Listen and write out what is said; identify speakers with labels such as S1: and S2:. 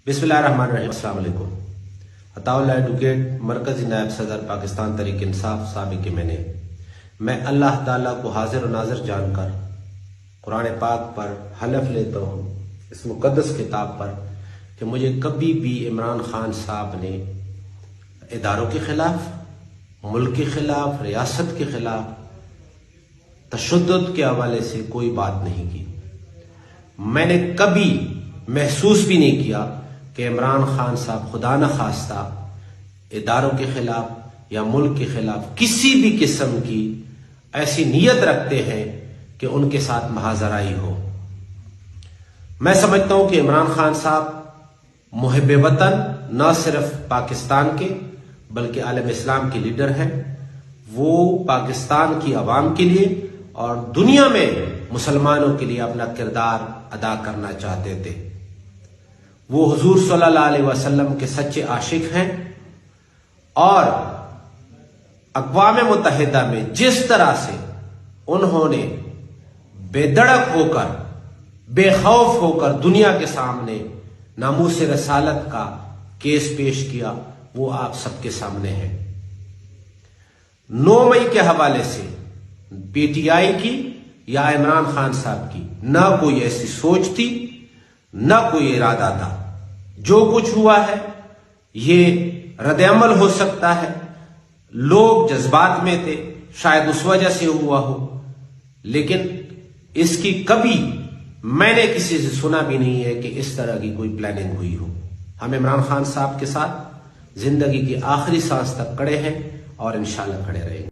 S1: बिस्मिल्लाहिर्रहमानिर्रहीम। अस्सलाम वालेकुम। अताउल्लाह एडवोकेट मरकजी नायब सदर पाकिस्तान तहरीक इंसाफ साबिक मैं अल्लाह ताला को हाजिर और नाजिर जानकर कुरान पाक पर हलफ लेता हूँ इस मुकद्दस किताब पर कि मुझे कभी भी इमरान खान साहब ने इदारों के खिलाफ, मुल्क के खिलाफ, रियासत के खिलाफ तशद्दुद के हवाले से कोई बात नहीं की। मैंने कभी महसूस भी नहीं किया कि इमरान खान साहब खुदा न खास्ता इदारों के खिलाफ या मुल्क के खिलाफ किसी भी किस्म की ऐसी नीयत रखते हैं कि उनके साथ महाजराई हो। मैं समझता हूं कि इमरान खान साहब मुहिब वतन न सिर्फ पाकिस्तान के बल्कि आलम इस्लाम के लीडर हैं। वो पाकिस्तान की आवाम के लिए और दुनिया में मुसलमानों के लिए अपना किरदार अदा करना चाहते थे। वो हुजूर सल्लल्लाहु अलैहि वसल्लम के सच्चे आशिक हैं और अक़वाम मुत्तहिदा में जिस तरह से उन्होंने बेधड़क होकर, बेखौफ होकर दुनिया के सामने नामूस रसालत का केस पेश किया, वो आप सबके सामने है। 9 मई के हवाले से पीटीआई की या इमरान खान साहब की ना कोई ऐसी सोच थी, ना कोई इरादा था। जो कुछ हुआ है ये रद्द-ए-अमल हो सकता है। लोग जज्बात में थे, शायद उस वजह से हुआ हो, लेकिन इसकी कभी मैंने किसी से सुना भी नहीं है कि इस तरह की कोई प्लानिंग हुई हो। हम इमरान खान साहब के साथ जिंदगी की आखिरी सांस तक खड़े हैं और इंशाल्लाह खड़े रहेंगे।